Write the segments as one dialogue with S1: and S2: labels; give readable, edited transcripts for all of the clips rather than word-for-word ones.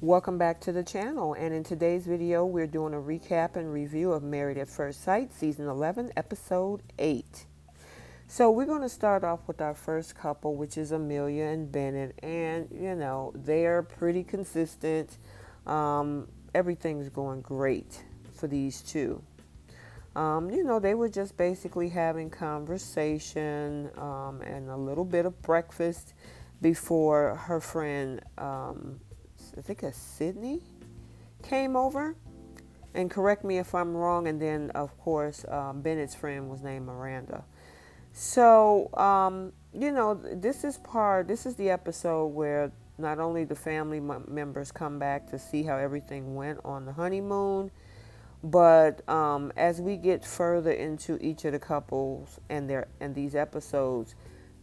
S1: Welcome back to the channel, and in today's video we're doing a recap and review of Married at First Sight Season 11 Episode 8. So we're going to start off with our first couple, which is Amelia and Bennett, and they're pretty consistent. Everything's going great for these two. They were just basically having conversation and a little bit of breakfast before her friend, I think it's Sydney, came over. And correct me if I'm wrong. And then, of course, Bennett's friend was named Miranda. So, this is the episode where not only the family members come back to see how everything went on the honeymoon, but as we get further into each of the couples and these episodes,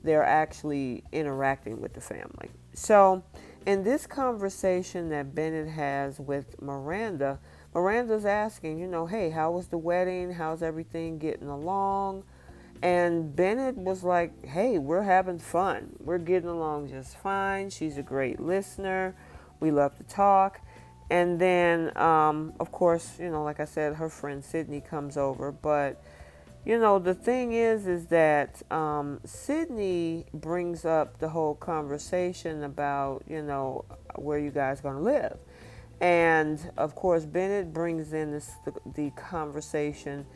S1: they're actually interacting with the family. So in this conversation that Bennett has with Miranda, Miranda's asking, hey, how was the wedding? How's everything getting along? And Bennett was like, hey, we're having fun. We're getting along just fine. She's a great listener. We love to talk. And then, of course, like I said, her friend Sydney comes over. But, the thing is that Sydney brings up the whole conversation about, where you guys going to live. And, of course, Bennett brings in the conversation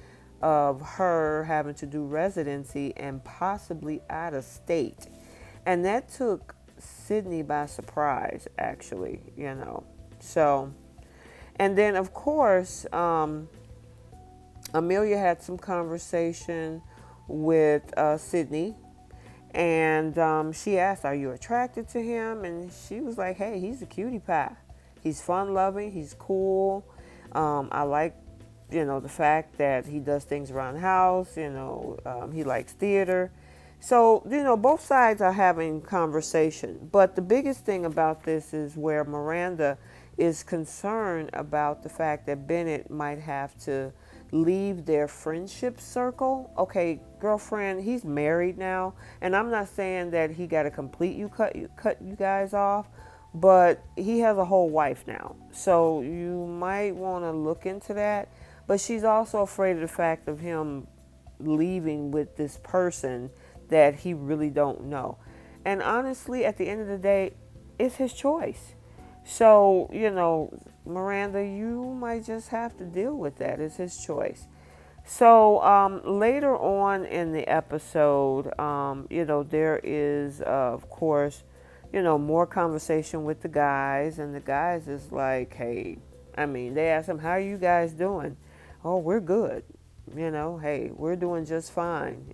S1: of her having to do residency and possibly out of state. And that took Sydney by surprise, actually, So, and then, of course, Amelia had some conversation with Sydney, and she asked, are you attracted to him? And she was like, hey, he's a cutie pie. He's fun-loving. He's cool. I like, the fact that he does things around the house. He likes theater. So, both sides are having conversation. But the biggest thing about this is where Miranda is concerned about the fact that Bennett might have to leave their friendship circle. Okay, girlfriend, he's married now, and I'm not saying that he got to cut you guys off, but he has a whole wife now. So you might want to look into that. But she's also afraid of the fact of him leaving with this person that he really don't know. And honestly, at the end of the day, it's his choice. So, Miranda, you might just have to deal with that. It's his choice. So later on in the episode, there is, of course, more conversation with the guys. And the guys is like, hey, they ask him, how are you guys doing? Oh, we're good. Hey, we're doing just fine.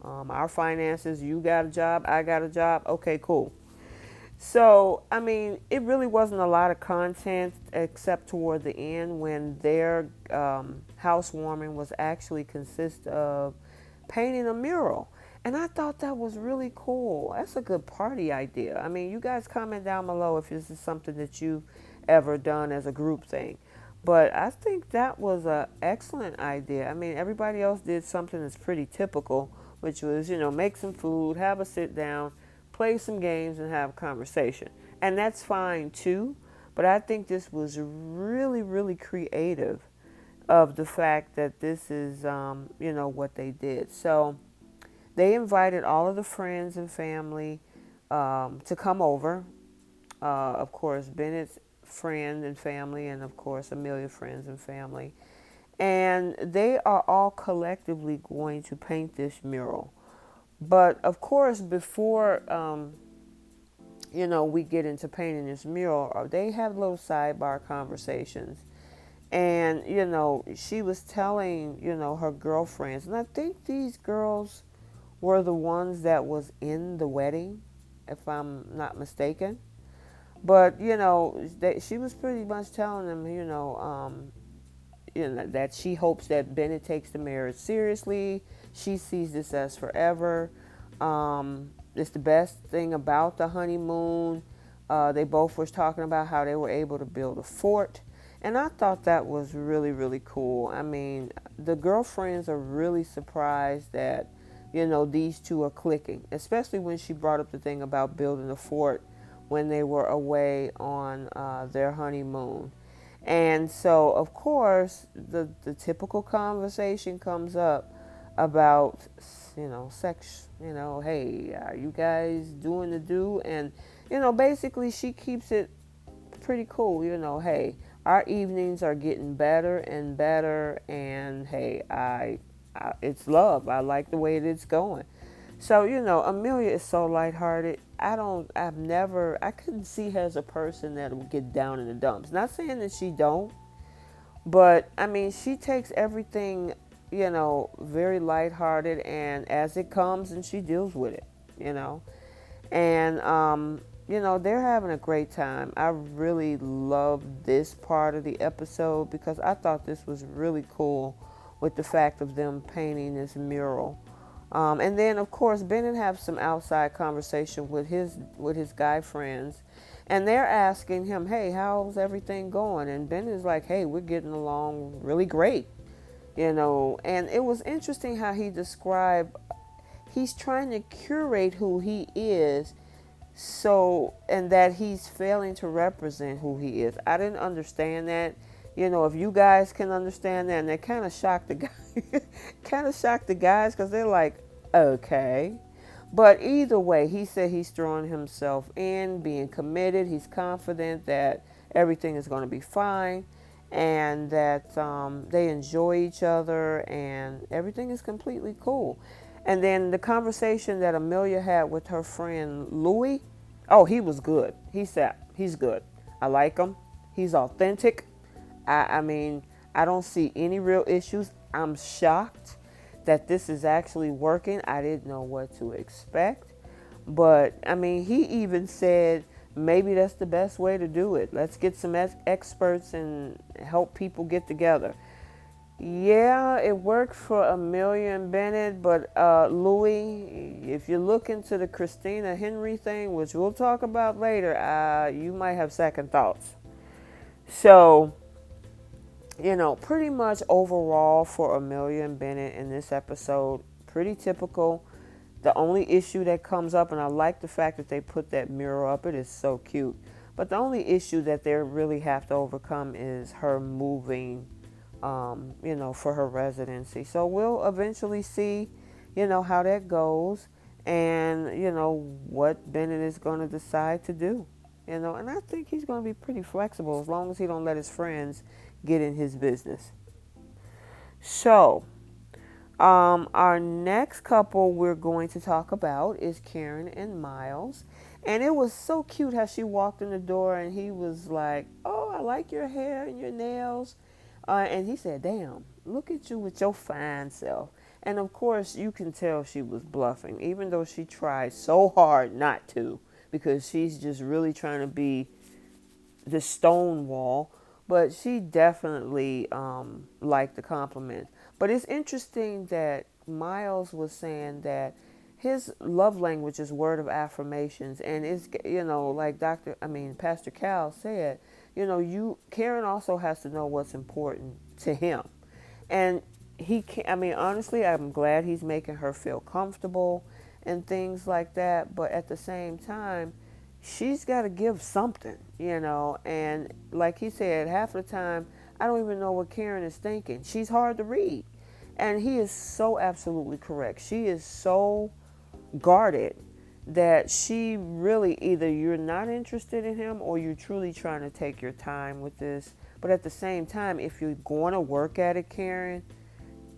S1: Our finances, you got a job, I got a job. Okay, cool. So, it really wasn't a lot of content except toward the end when their housewarming was actually consist of painting a mural. And I thought that was really cool. That's a good party idea. You guys comment down below if this is something that you've ever done as a group thing. But I think that was an excellent idea. Everybody else did something that's pretty typical, which was, make some food, have a sit down, play some games, and have a conversation. And that's fine too. But I think this was really, really creative of the fact that this is, what they did. So they invited all of the friends and family to come over. Of course, Bennett's friend and family, and of course Amelia's friends and family, and they are all collectively going to paint this mural. But of course, before we get into painting this mural, they have little sidebar conversations. And she was telling her girlfriends, and I think these girls were the ones that was in the wedding, if I'm not mistaken. But, she was pretty much telling them, that she hopes that Bennett takes the marriage seriously. She sees this as forever. It's the best thing about the honeymoon. They both were talking about how they were able to build a fort. And I thought that was really, really cool. The girlfriends are really surprised that, these two are clicking, especially when she brought up the thing about building a fort when they were away on their honeymoon. And so, of course, the typical conversation comes up about, sex, hey, are you guys doing the do? And, basically she keeps it pretty cool, hey, our evenings are getting better and better, and hey, it's love. I like the way it's going. So, Amelia is so lighthearted. I couldn't see her as a person that would get down in the dumps. Not saying that she don't, but I mean, she takes everything, very lighthearted, and as it comes, and she deals with it, you know. And, they're having a great time. I really love this part of the episode because I thought this was really cool with the fact of them painting this mural. And then, of course, Bennett have some outside conversation with his guy friends, and they're asking him, "Hey, how's everything going?" And Bennett is like, "Hey, we're getting along really great." And it was interesting how he described he's trying to curate who he is, and that he's failing to represent who he is. I didn't understand that. If you guys can understand that, and that kind of shocked the guy, kind of shocked the guys because they're like, okay. But either way, he said he's throwing himself in, being committed. He's confident that everything is going to be fine, and that they enjoy each other, and everything is completely cool. And then the conversation that Amelia had with her friend Louie, oh, he was good. He said, he's good. I like him. He's authentic. I mean, I don't see any real issues. I'm shocked that this is actually working. I didn't know what to expect. But, I mean, he even said maybe that's the best way to do it. Let's get some experts and help people get together. Yeah, it worked for Amelia and Bennett, but Louis, if you look into the Christina Henry thing, which we'll talk about later, you might have second thoughts. So, pretty much overall for Amelia and Bennett in this episode, pretty typical. The only issue that comes up, and I like the fact that they put that mirror up, it is so cute. But the only issue that they really have to overcome is her moving, for her residency. So we'll eventually see, how that goes, and, what Bennett is going to decide to do. And I think he's going to be pretty flexible as long as he don't let his friends get in his business. So, our next couple we're going to talk about is Karen and Miles. And it was so cute how she walked in the door and he was like, "Oh, I like your hair and your nails." And he said, "Damn, look at you with your fine self." And of course, you can tell she was bluffing, even though she tried so hard not to, because she's just really trying to be the Stonewall. But she definitely liked the compliment. But it's interesting that Miles was saying that his love language is word of affirmations, and it's like Pastor Cal said, Karen also has to know what's important to him, and he can. I mean, honestly, I'm glad he's making her feel comfortable and things like that. But at the same time, she's got to give something, and like he said, half of the time, I don't even know what Karen is thinking. She's hard to read. And he is so absolutely correct. She is so guarded that she really, either you're not interested in him or you're truly trying to take your time with this. But at the same time, if you're going to work at it, Karen,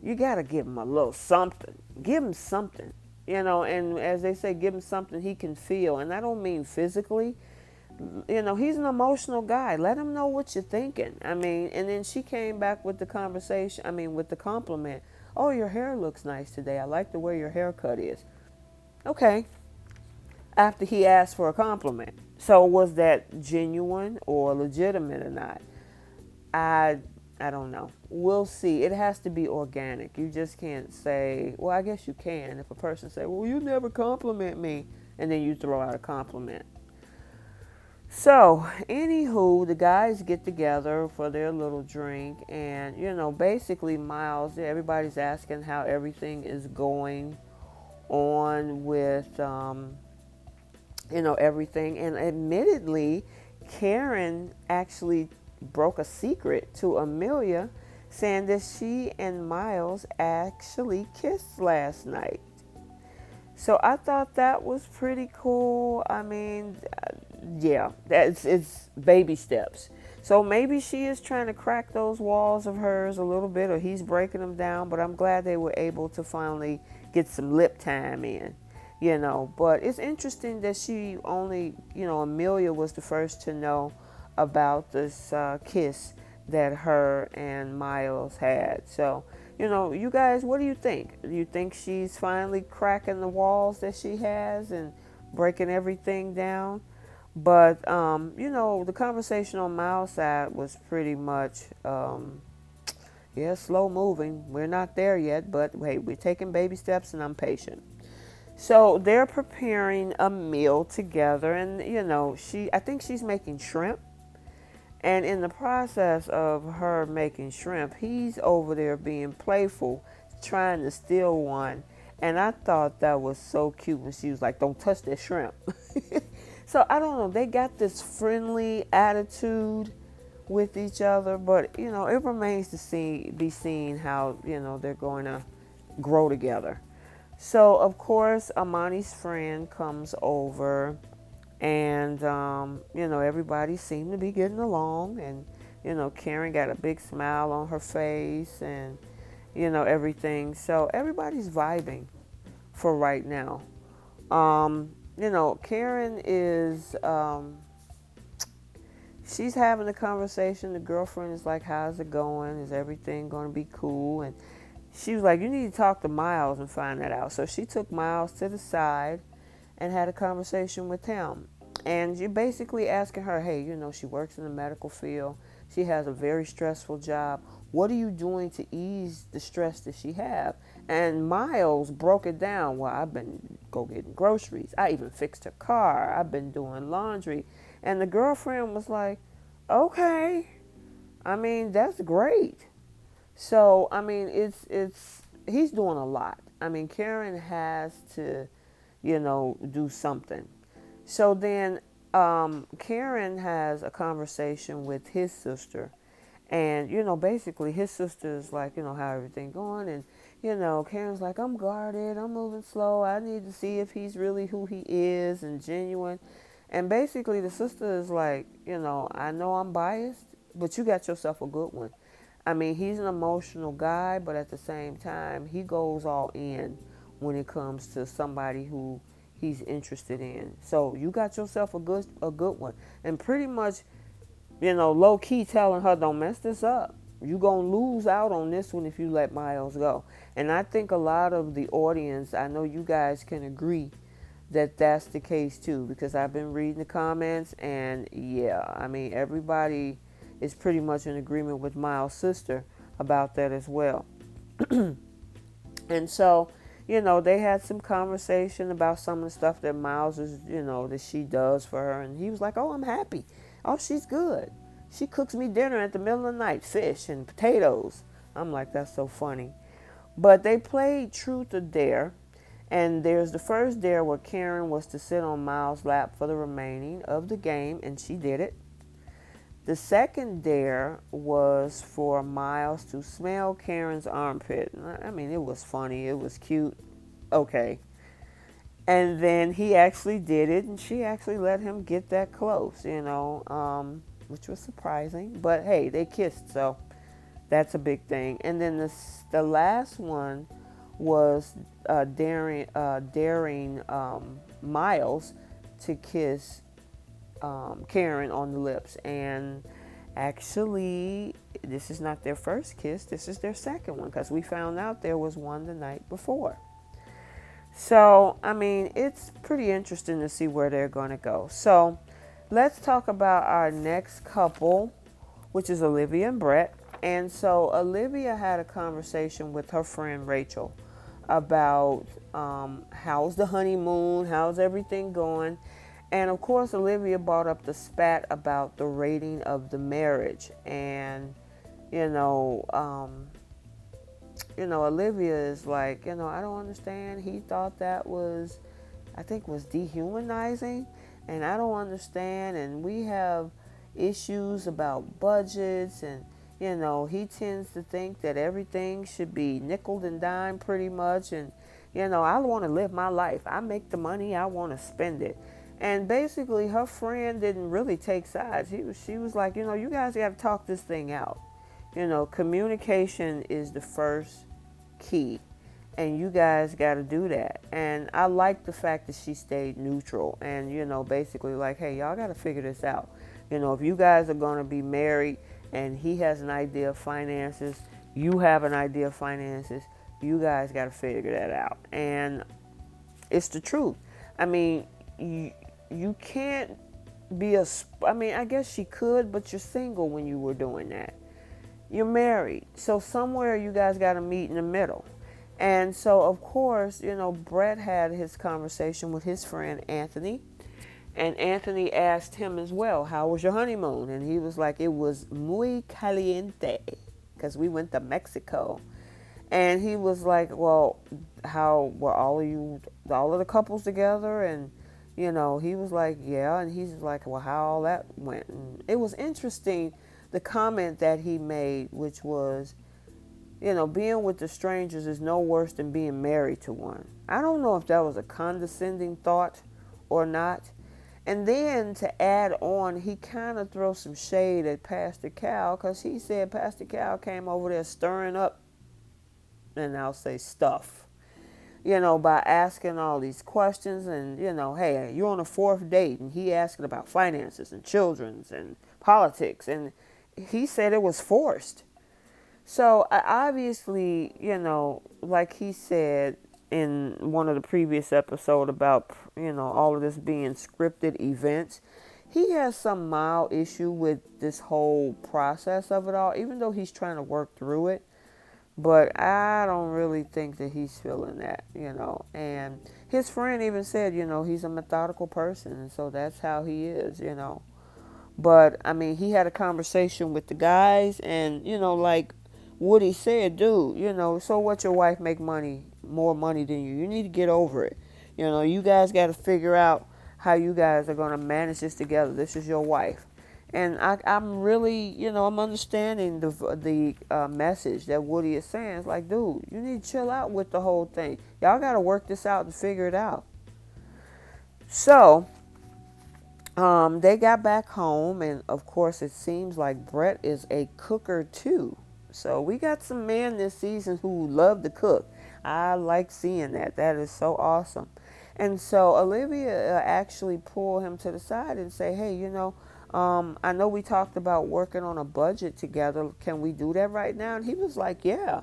S1: you got to give him a little something. Give him something. And as they say, give him something he can feel. And I don't mean physically. He's an emotional guy. Let him know what you're thinking. I mean, and then she came back with the conversation, with the compliment. "Oh, your hair looks nice today. I like the way your haircut is." Okay. After he asked for a compliment. So was that genuine or legitimate or not? I don't know. We'll see. It has to be organic. You just can't say, well, I guess you can. If a person say, "Well, you never compliment me," and then you throw out a compliment. So, anywho, the guys get together for their little drink, and, basically Miles, everybody's asking how everything is going on with everything. And admittedly, Karen actually broke a secret to Amelia, saying that she and Miles actually kissed last night. So I thought that was pretty cool. I mean, yeah, it's baby steps. So maybe she is trying to crack those walls of hers a little bit, or he's breaking them down. But I'm glad they were able to finally get some lip time in. But it's interesting that she only, Amelia was the first to know about this kiss that her and Miles had. So, you guys, what do you think? Do you think she's finally cracking the walls that she has and breaking everything down? But, the conversation on Miles' side was pretty much, yeah, slow moving. We're not there yet, but hey, we're taking baby steps and I'm patient. So they're preparing a meal together, and I think she's making shrimp. And in the process of her making shrimp, he's over there being playful, trying to steal one. And I thought that was so cute when she was like, "Don't touch that shrimp." So I don't know. They got this friendly attitude with each other, but it remains to be seen how they're going to grow together. So of course, Amani's friend comes over, and everybody seemed to be getting along, and Karen got a big smile on her face, and everything. So everybody's vibing for right now. Karen is she's having a conversation. The girlfriend is like, "How's it going? Is everything going to be cool?" And she was like, "You need to talk to Miles and find that out." So she took Miles to the side and had a conversation with him. And you're basically asking her, hey, she works in the medical field. She has a very stressful job. What are you doing to ease the stress that she have? And Miles broke it down. Well, I've been go getting groceries. I even fixed her car. I've been doing laundry. And the girlfriend was like, okay. I mean, that's great. So, I mean, he's doing a lot. I mean, Karen has to, do something. So then Karen has a conversation with his sister. And, basically his sister is like, how everything going. And, Karen's like, I'm guarded. I'm moving slow. I need to see if he's really who he is and genuine. And basically the sister is like, I know I'm biased, but you got yourself a good one. I mean, he's an emotional guy, but at the same time, he goes all in when it comes to somebody who he's interested in. So you got yourself a good one. And pretty much, low key telling her, don't mess this up. You're going to lose out on this one if you let Miles go. And I think a lot of the audience, I know you guys can agree that that's the case too, because I've been reading the comments, and yeah, I mean, everybody is pretty much in agreement with Miles' sister about that as well. And so, they had some conversation about some of the stuff that Miles is, that she does for her. And he was like, oh, I'm happy. Oh, she's good. She cooks me dinner at the middle of the night, fish and potatoes. I'm like, that's so funny. But they played Truth or Dare. And there's the first dare where Karen was to sit on Miles' lap for the remaining of the game, and she did it. The second dare was for Miles to smell Karen's armpit. I mean, it was funny. It was cute. Okay. And then he actually did it, and she actually let him get that close, which was surprising. But hey, they kissed, so that's a big thing. And then the last one was daring Miles to kiss Karen on the lips. And actually, this is not their first kiss. This is their second one, because we found out there was one the night before. So, I mean, it's pretty interesting to see where they're going to go. So, let's talk about our next couple, which is Olivia and Brett. And so, Olivia had a conversation with her friend Rachel about how's the honeymoon, how's everything going. And of course, Olivia brought up the spat about the rating of the marriage. And, Olivia is like, I don't understand. He thought that was, I think was dehumanizing, and I don't understand. And we have issues about budgets, and he tends to think that everything should be nickel and dime pretty much. And I want to live my life. I make the money, I want to spend it. And basically her friend didn't really take sides. She was like, you guys got to talk this thing out. Communication is the first key, and you guys got to do that. And I like the fact that she stayed neutral and, basically like, hey, y'all got to figure this out. If you guys are going to be married and he has an idea of finances, you have an idea of finances, you guys got to figure that out. And it's the truth. I mean, you can't be I guess she could, but you're single when you were doing that. You're married. So somewhere you guys got to meet in the middle. And so, of course, Brett had his conversation with his friend Anthony. And Anthony asked him as well, how was your honeymoon? And he was like, it was muy caliente, because we went to Mexico. And he was like, well, how were all of the couples together? And, he was like, yeah. And he's like, well, how all that went. And it was interesting, the comment that he made, which was, being with the strangers is no worse than being married to one. I don't know if that was a condescending thought or not. And then to add on, he kind of throws some shade at Pastor Cal, because he said Pastor Cal came over there stirring up, and I'll say stuff, by asking all these questions. And, hey, you're on a fourth date, and he asking about finances and children's and politics. And he said it was forced. So obviously, like he said in one of the previous episodes about, all of this being scripted events, he has some mild issue with this whole process of it all, even though he's trying to work through it. But I don't really think that he's feeling that, And his friend even said, he's a methodical person, and so that's how he is, But, I mean, he had a conversation with the guys, and, like Woody said, dude, so what, your wife make more money than you? You need to get over it. You guys got to figure out how you guys are going to manage this together. This is your wife. And I'm really, I'm understanding the message that Woody is saying. It's like, dude, you need to chill out with the whole thing. Y'all got to work this out and figure it out. So, they got back home, and of course it seems like Brett is a cooker too. So we got some men this season who love to cook. I like seeing that. That is so awesome. And so Olivia actually pulled him to the side and say, hey, I know we talked about working on a budget together. Can we do that right now? And he was like, yeah.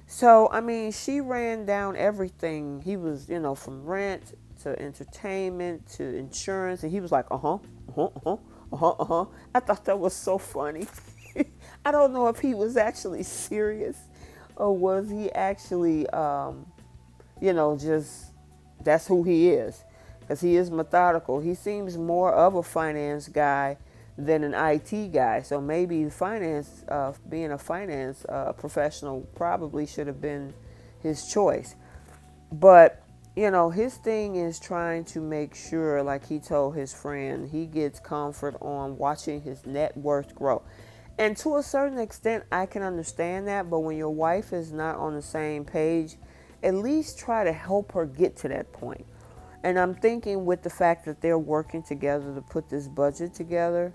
S1: So, I mean, she ran down everything. He was, from rent to entertainment to insurance. And he was like, I thought that was so funny. I don't know if he was actually serious or was he actually, just that's who he is. Because he is methodical. He seems more of a finance guy than an IT guy. So maybe being a finance professional probably should have been his choice. But, his thing is trying to make sure, like he told his friend, he gets comfort on watching his net worth grow. And to a certain extent, I can understand that. But when your wife is not on the same page, at least try to help her get to that point. And I'm thinking with the fact that they're working together to put this budget together,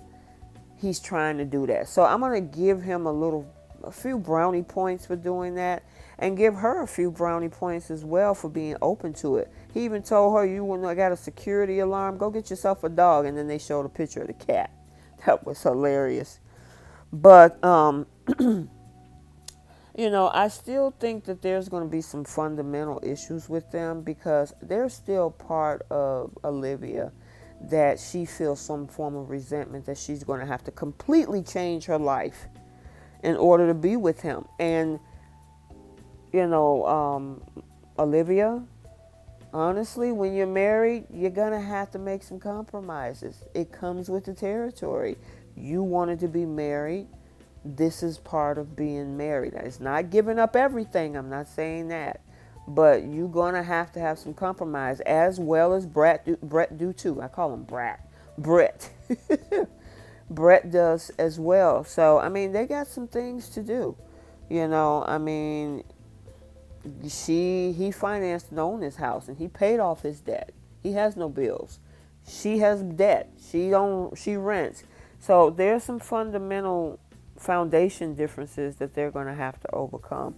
S1: he's trying to do that. So I'm going to give him a few brownie points for doing that, and give her a few brownie points as well for being open to it. He even told her, you got a security alarm, go get yourself a dog. And then they showed a picture of the cat. That was hilarious. But, I still think that there's going to be some fundamental issues with them, because there's still part of Olivia that she feels some form of resentment that she's going to have to completely change her life in order to be with him. And, Olivia, honestly, when you're married, you're going to have to make some compromises. It comes with the territory. You wanted to be married. This is part of being married. It's not giving up everything. I'm not saying that. but you're going to have some compromise, as well as Brett do too. I call him Brett. Brett does as well. So, I mean, they got some things to do. I mean, he financed and owned his house, and he paid off his debt. He has no bills. She has debt. She rents. So there's some fundamental foundation differences that they're going to have to overcome.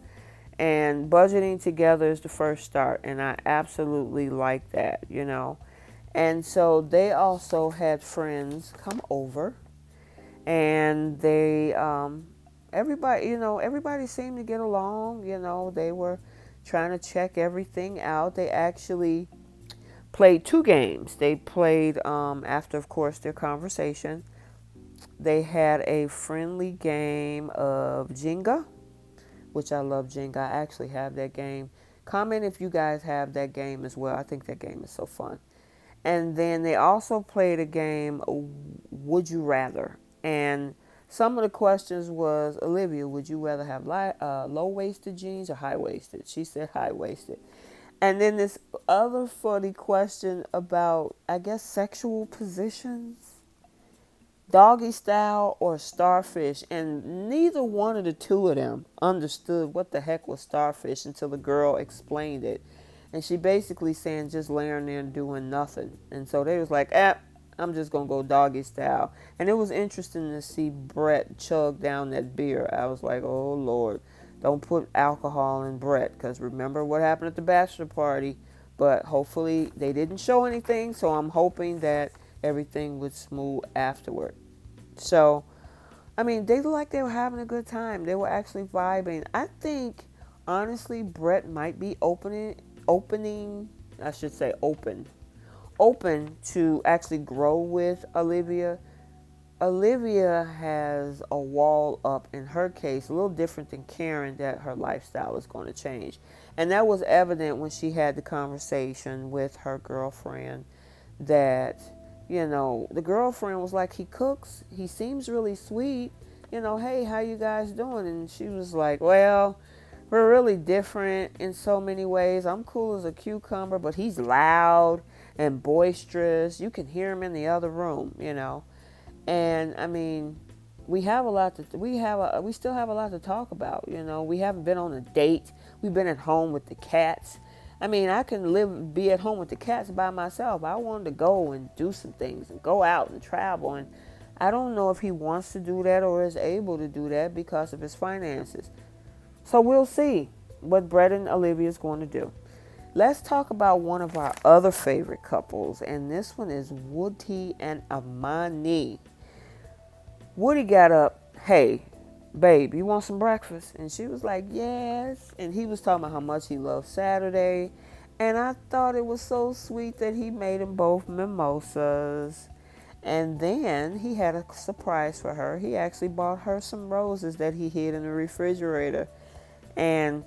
S1: And budgeting together is the first start, and I absolutely like that. And so they also had friends come over, and everybody seemed to get along. They were trying to check everything out. They actually played two games. They played, after, of course, their conversation, they had a friendly game of Jenga, which I love Jenga. I actually have that game. Comment if you guys have that game as well. I think that game is so fun. And then they also played a game, Would You Rather? And some of the questions was, Olivia, would you rather have low-waisted jeans or high-waisted? She said high-waisted. And then this other funny question about, I guess, sexual positions. Doggy style or starfish. And neither one of the two of them understood what the heck was starfish until the girl explained it. And she basically saying just laying there and doing nothing. And so they was like, I'm just going to go doggy style. And it was interesting to see Brett chug down that beer. I was like, oh, Lord, don't put alcohol in Brett. Because remember what happened at the bachelor party. But hopefully they didn't show anything. So I'm hoping that everything would smooth afterward. So, I mean, they looked like they were having a good time. They were actually vibing. I think, honestly, Brett might be open to actually grow with Olivia. Olivia has a wall up in her case, a little different than Karen, that her lifestyle is going to change. And that was evident when she had the conversation with her girlfriend that, the girlfriend was like, he cooks, he seems really sweet, hey, how you guys doing? And she was like, well, we're really different in so many ways. I'm cool as a cucumber, but he's loud and boisterous. You can hear him in the other room, And I mean, we still have a lot to talk about. We haven't been on a date. We've been at home with the cats. I mean, I can be at home with the cats by myself. I wanted to go and do some things and go out and travel. And I don't know if he wants to do that or is able to do that because of his finances. So we'll see what Brett and Olivia is going to do. Let's talk about one of our other favorite couples. And this one is Woody and Amani. Woody got up, hey, babe, you want some breakfast? And she was like, yes. And he was talking about how much he loved Saturday. And I thought it was so sweet that he made them both mimosas. And then he had a surprise for her. He actually bought her some roses that he hid in the refrigerator. And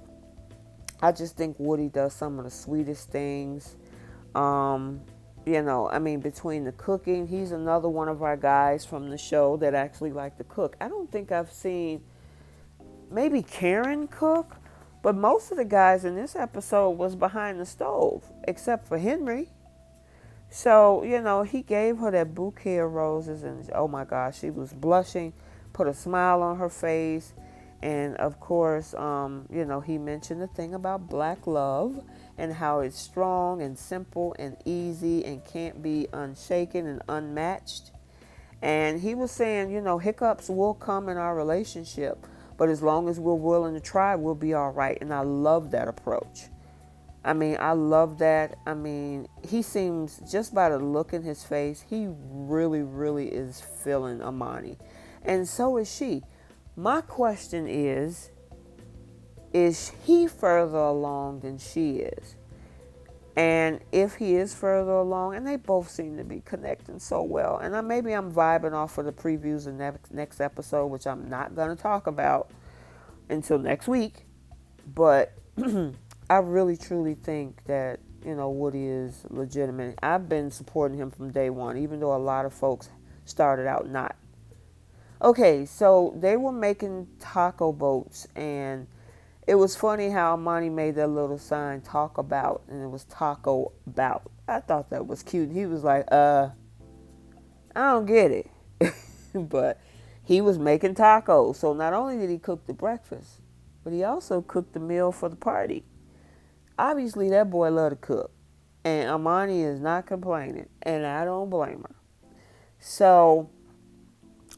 S1: I just think Woody does some of the sweetest things. Between the cooking, he's another one of our guys from the show that actually like to cook. I don't think I've seen maybe Karen cook, but most of the guys in this episode was behind the stove, except for Henry. So, he gave her that bouquet of roses, and oh my gosh, she was blushing, put a smile on her face. And of course, he mentioned the thing about black love and how it's strong and simple and easy and can't be unshaken and unmatched. And he was saying, hiccups will come in our relationship, but as long as we're willing to try, we'll be all right. And I love that approach. I love that. He seems, just by the look in his face, he really, really is feeling Amani. And so is she. My question is he further along than she is? And if he is further along, and they both seem to be connecting so well, and maybe I'm vibing off of the previews of the next episode, which I'm not going to talk about until next week, but I really truly think that, Woody is legitimate. I've been supporting him from day one, even though a lot of folks started out not. Okay, so they were making taco boats, and It was funny how Amani made that little sign, talk about, and it was taco about. I thought that was cute. He was like, I don't get it. But he was making tacos. So not only did he cook the breakfast, but he also cooked the meal for the party. Obviously, that boy loved to cook. And Amani is not complaining. And I don't blame her. So,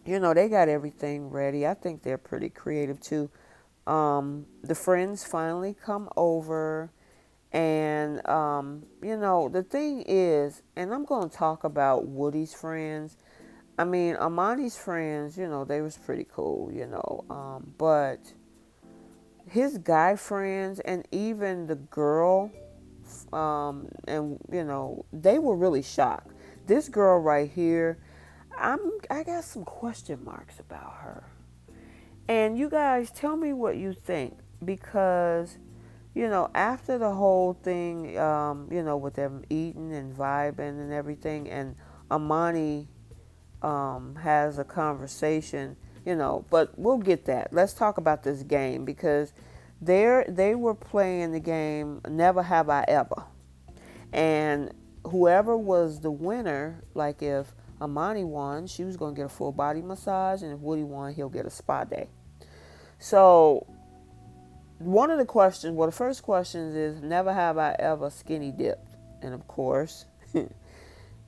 S1: they got everything ready. I think they're pretty creative too. The friends finally come over. And, the thing is, and I'm going to talk about Woody's friends. I mean, Amani's friends, they was pretty cool, but his guy friends and even the girl, and, they were really shocked. This girl right here, I got some question marks about her. And you guys tell me what you think, because after the whole thing, with them eating and vibing and everything, and Amani has a conversation, but we'll get that. Let's talk about this game, because they were playing the game Never Have I Ever. And whoever was the winner, like if Amani won, she was going to get a full body massage, and if Woody won, he'll get a spa day. So one of the questions, the first question is, never have I ever skinny dipped? And of course,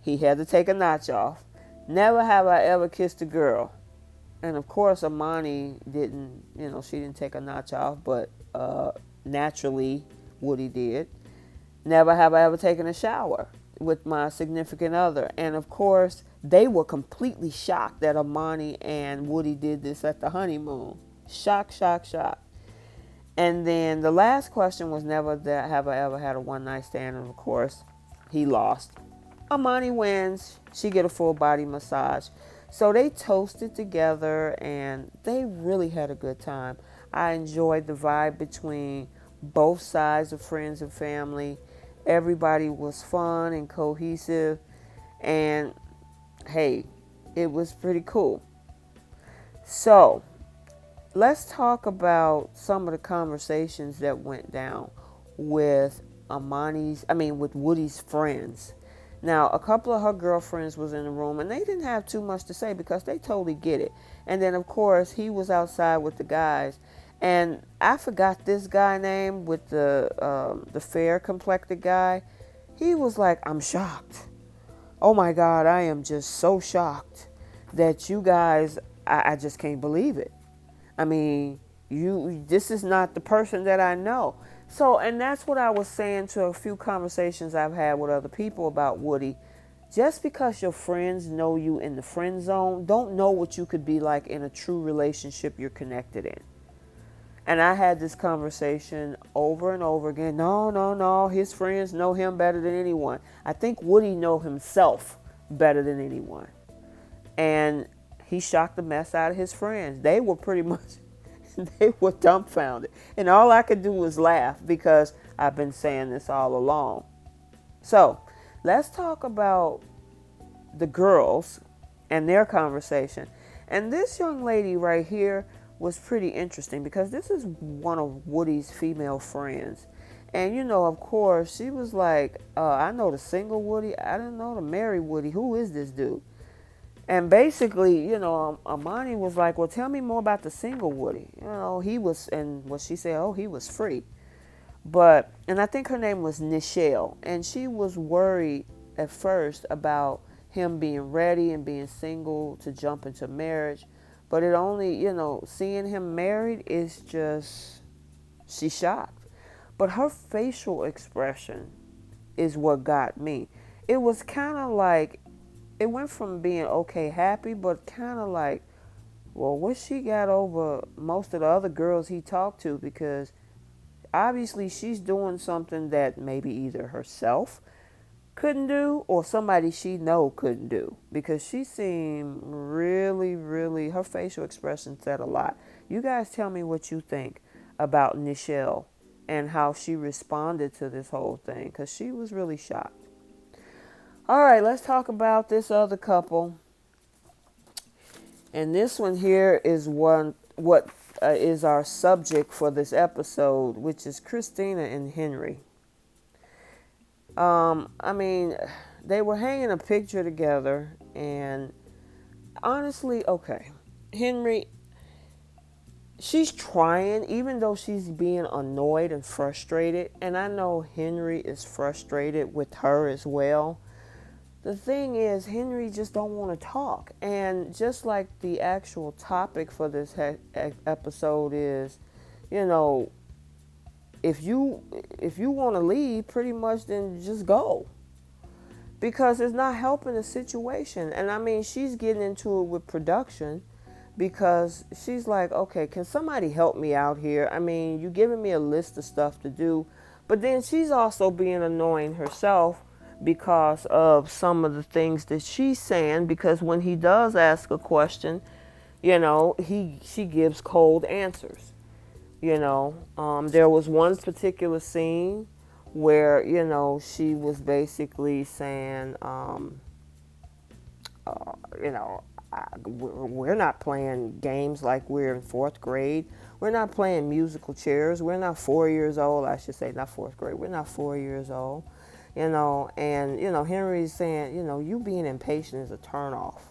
S1: he had to take a notch off. Never have I ever kissed a girl. And of course, Amani didn't, she didn't take a notch off, but naturally, Woody did. Never have I ever taken a shower with my significant other. And of course, they were completely shocked that Amani and Woody did this at the honeymoon. Shock, shock, shock. And then the last question was, never have I ever had a one-night stand. And of course, he lost. Amani wins. She get a full body massage. So they toasted together and they really had a good time. I enjoyed the vibe between both sides of friends and family. Everybody was fun and cohesive. And hey, it was pretty cool. So let's talk about some of the conversations that went down with with Woody's friends. Now, a couple of her girlfriends was in the room, and they didn't have too much to say because they totally get it. And then, of course, he was outside with the guys. And I forgot this guy name with the fair-complected guy. He was like, I'm shocked. Oh, my God, I am just so shocked that you guys, I just can't believe it. I mean, this is not the person that I know. So, and that's what I was saying to a few conversations I've had with other people about Woody. Just because your friends know you in the friend zone, don't know what you could be like in a true relationship you're connected in. And I had this conversation over and over again. No, his friends know him better than anyone. I think Woody know himself better than anyone. And he shocked the mess out of his friends. They were pretty much... They were dumbfounded. And all I could do was laugh because I've been saying this all along. So let's talk about the girls and their conversation. And this young lady right here was pretty interesting because this is one of Woody's female friends. And, of course, she was like, I know the single Woody. I didn't know the married Woody. Who is this dude? And basically, Amani was like, well, tell me more about the single Woody. He was, and what she said, he was free. And I think her name was Nichelle. And she was worried at first about him being ready and being single to jump into marriage. But it only, seeing him married is just, she's shocked. But her facial expression is what got me. It was kind of like, it went from being okay, happy, but kind of like, well, what she got over most of the other girls he talked to, because obviously she's doing something that maybe either herself couldn't do or somebody she know couldn't do, because she seemed really, really, her facial expression said a lot. You guys tell me what you think about Nichelle and how she responded to this whole thing, because she was really shocked. All right, let's talk about this other couple. And this one here is what is our subject for this episode, which is Christina and Henry. I mean, they were hanging a picture together, and honestly, okay, Henry, she's trying, even though she's being annoyed and frustrated, and I know Henry is frustrated with her as well. The thing is, Henry just don't want to talk, and just like the actual topic for this episode is, you know, if you want to leave, pretty much, then just go, because it's not helping the situation. And I mean, she's getting into it with production because she's like, okay, can somebody help me out here? I mean, you giving me a list of stuff to do, but then she's also being annoying herself because of some of the things that she's saying, because when he does ask a question, she gives cold answers. There was one particular scene where, she was basically saying, we're not playing games like we're in fourth grade. We're not playing musical chairs. We're not 4 years old. I should say, not fourth grade. We're not 4 years old. And Henry's saying, you being impatient is a turnoff.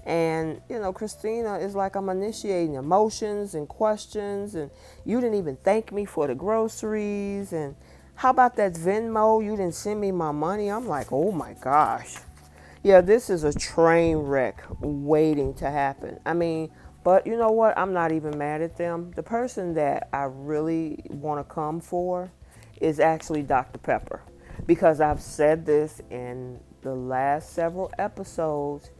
S1: And, Christina is like, I'm initiating emotions and questions, and you didn't even thank me for the groceries. And how about that Venmo? You didn't send me my money. I'm like, oh my gosh. Yeah, this is a train wreck waiting to happen. I mean, but you know what? I'm not even mad at them. The person that I really want to come for is actually Dr. Pepper, because I've said this in the last several episodes.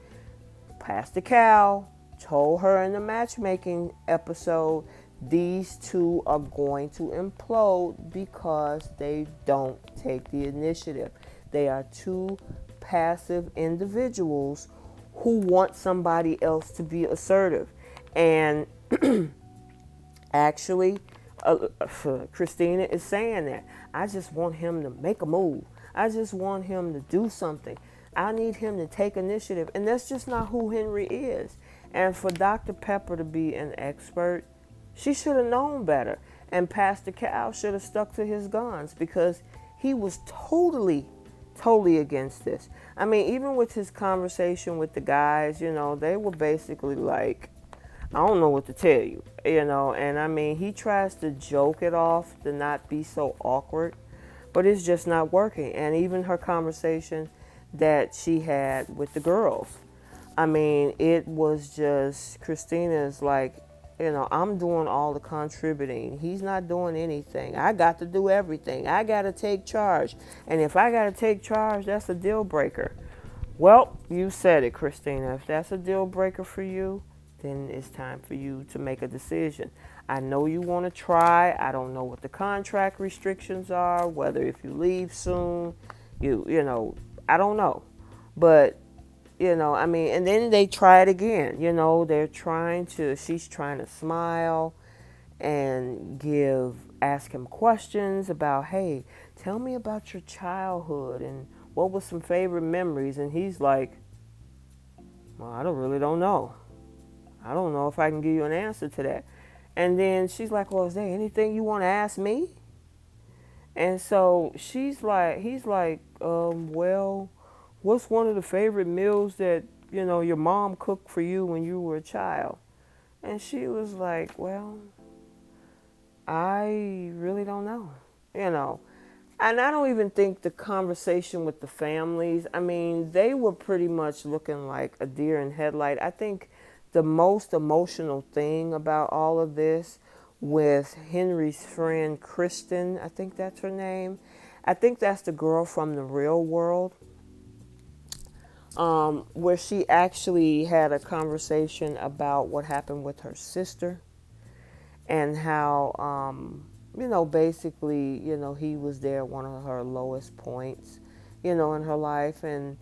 S1: Pastor Cal told her in the matchmaking episode, these two are going to implode because they don't take the initiative. They are two passive individuals who want somebody else to be assertive. And actually, Christina is saying that. I just want him to make a move. I just want him to do something. I need him to take initiative. And that's just not who Henry is. And for Dr. Pepper to be an expert, she should have known better. And Pastor Cal should have stuck to his guns, because he was totally against this. I mean, even with his conversation with the guys, they were basically like, I don't know what to tell you, and I mean, he tries to joke it off to not be so awkward, but it's just not working. And even her conversation that she had with the girls, I mean, it was just, Christina's like, I'm doing all the contributing. He's not doing anything. I got to do everything. I got to take charge. And if I got to take charge, that's a deal breaker. Well, you said it, Christina. If that's a deal breaker for you, then it's time for you to make a decision. I know you want to try. I don't know what the contract restrictions are, whether if you leave soon, I don't know. But, I mean, and then they try it again. She's trying to smile and ask him questions about, hey, tell me about your childhood and what was some favorite memories. And he's like, well, I don't know. I don't know if I can give you an answer to that. And then she's like, well, is there anything you want to ask me? And so he's like, well, what's one of the favorite meals that, your mom cooked for you when you were a child? And she was like, well, I really don't know, And I don't even think the conversation with the families, I mean, they were pretty much looking like a deer in headlight. I think the most emotional thing about all of this with Henry's friend Kristen, I think that's her name. I think that's the girl from the real world, where she actually had a conversation about what happened with her sister and how, basically, he was there at one of her lowest points, in her life. And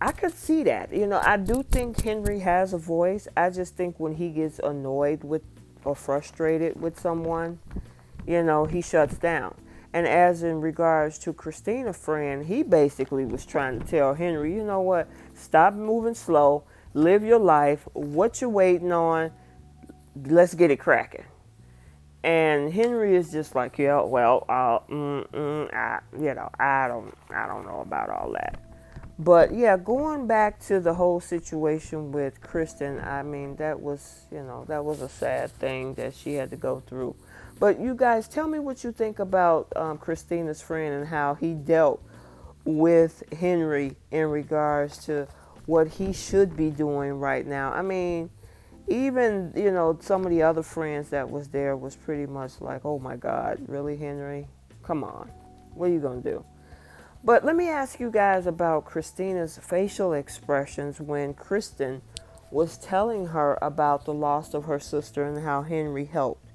S1: I could see that. I do think Henry has a voice. I just think when he gets annoyed with or frustrated with someone, he shuts down. And as in regards to Christina's friend, he basically was trying to tell Henry, you know what, stop moving slow, live your life, what you're waiting on, let's get it cracking. And Henry is just like, yeah, well, I don't know about all that. But yeah, going back to the whole situation with Kristen, I mean, that was a sad thing that she had to go through. But you guys, tell me what you think about Christina's friend and how he dealt with Henry in regards to what he should be doing right now. I mean, even, some of the other friends that was there was pretty much like, oh my God, really, Henry? Come on. What are you going to do? But let me ask you guys about Christina's facial expressions when Kristen was telling her about the loss of her sister and how Henry helped.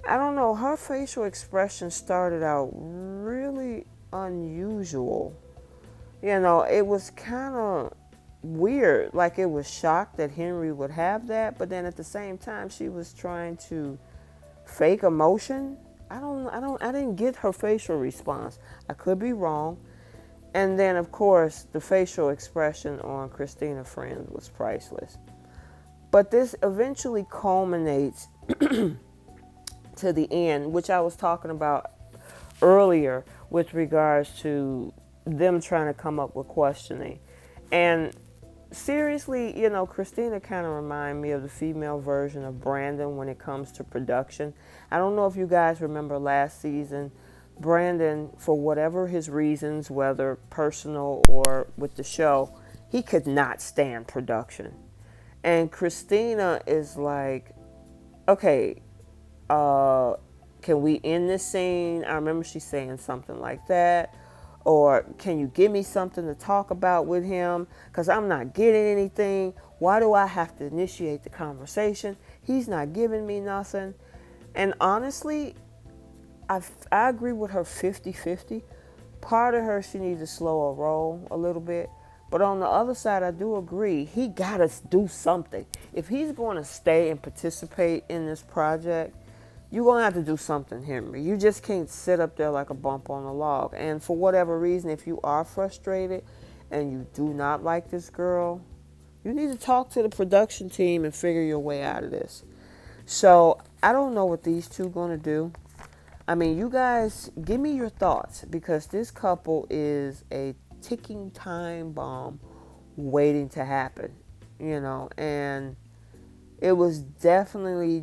S1: I don't know, her facial expression started out really unusual. It was kind of weird. Like, it was shocked that Henry would have that, but then at the same time, she was trying to fake emotion. I didn't get her facial response. I could be wrong. And then, of course, the facial expression on Christina Friends was priceless. But this eventually culminates to the end, which I was talking about earlier with regards to them trying to come up with questioning. And seriously, Christina kind of reminded me of the female version of Brandon when it comes to production. I don't know if you guys remember last season, Brandon, for whatever his reasons, whether personal or with the show, he could not stand production. And Christina is like, okay, can we end this scene? I remember she saying something like that. Or can you give me something to talk about with him? Because I'm not getting anything. Why do I have to initiate the conversation? He's not giving me nothing. And honestly, I agree with her 50-50. Part of her, she needs to slow her roll a little bit. But on the other side, I do agree. He got to do something. If he's going to stay and participate in this project, you're going to have to do something, Henry. You just can't sit up there like a bump on a log. And for whatever reason, if you are frustrated and you do not like this girl, you need to talk to the production team and figure your way out of this. So I don't know what these two going to do. I mean, you guys, give me your thoughts, because this couple is a ticking time bomb waiting to happen, and it was definitely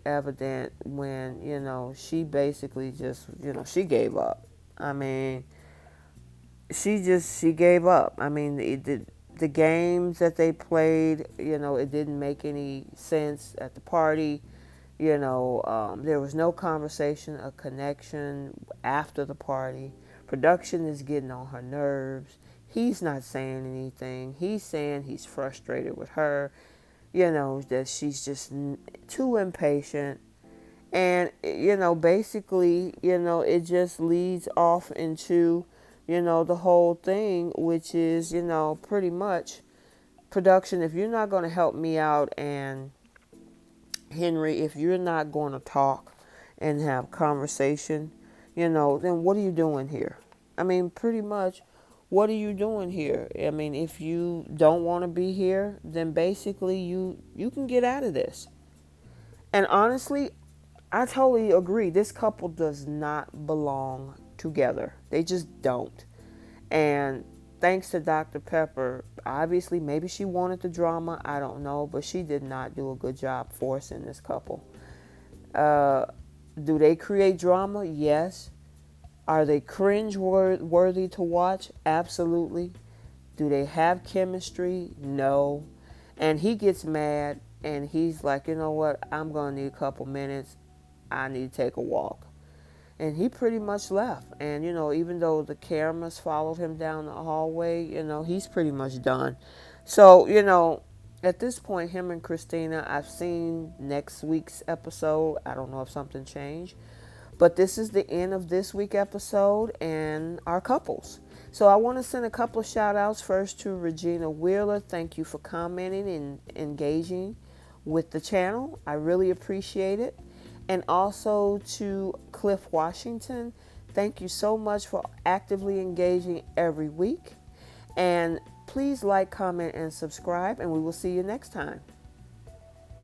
S1: evident when, she basically just, she gave up. I mean, she gave up. I mean, the games that they played, it didn't make any sense at the party. There was no conversation, a connection after the party. Production is getting on her nerves. He's not saying anything. He's saying he's frustrated with her, that she's just too impatient. And, basically, it just leads off into, the whole thing, which is, pretty much production. If you're not going to help me out, and Henry, if you're not going to talk and have conversation, then what are you doing here? I mean, pretty much, what are you doing here? I mean, if you don't want to be here, then basically you can get out of this. And honestly, I totally agree. This couple does not belong together. They just don't. And thanks to Dr. Pepper, obviously, maybe she wanted the drama. I don't know. But she did not do a good job forcing this couple. Do they create drama? Yes. Are they cringe-worthy to watch? Absolutely. Do they have chemistry? No. And he gets mad, and he's like, you know what? I'm going to need a couple minutes. I need to take a walk. And he pretty much left. And, even though the cameras followed him down the hallway, he's pretty much done. So, at this point, him and Christina, I've seen next week's episode. I don't know if something changed. But this is the end of this week's episode and our couples. So I want to send a couple of shout outs first to Regina Wheeler. Thank you for commenting and engaging with the channel. I really appreciate it. And also to Cliff Washington. Thank you so much for actively engaging every week. And please like, comment, and subscribe. And we will see you next time.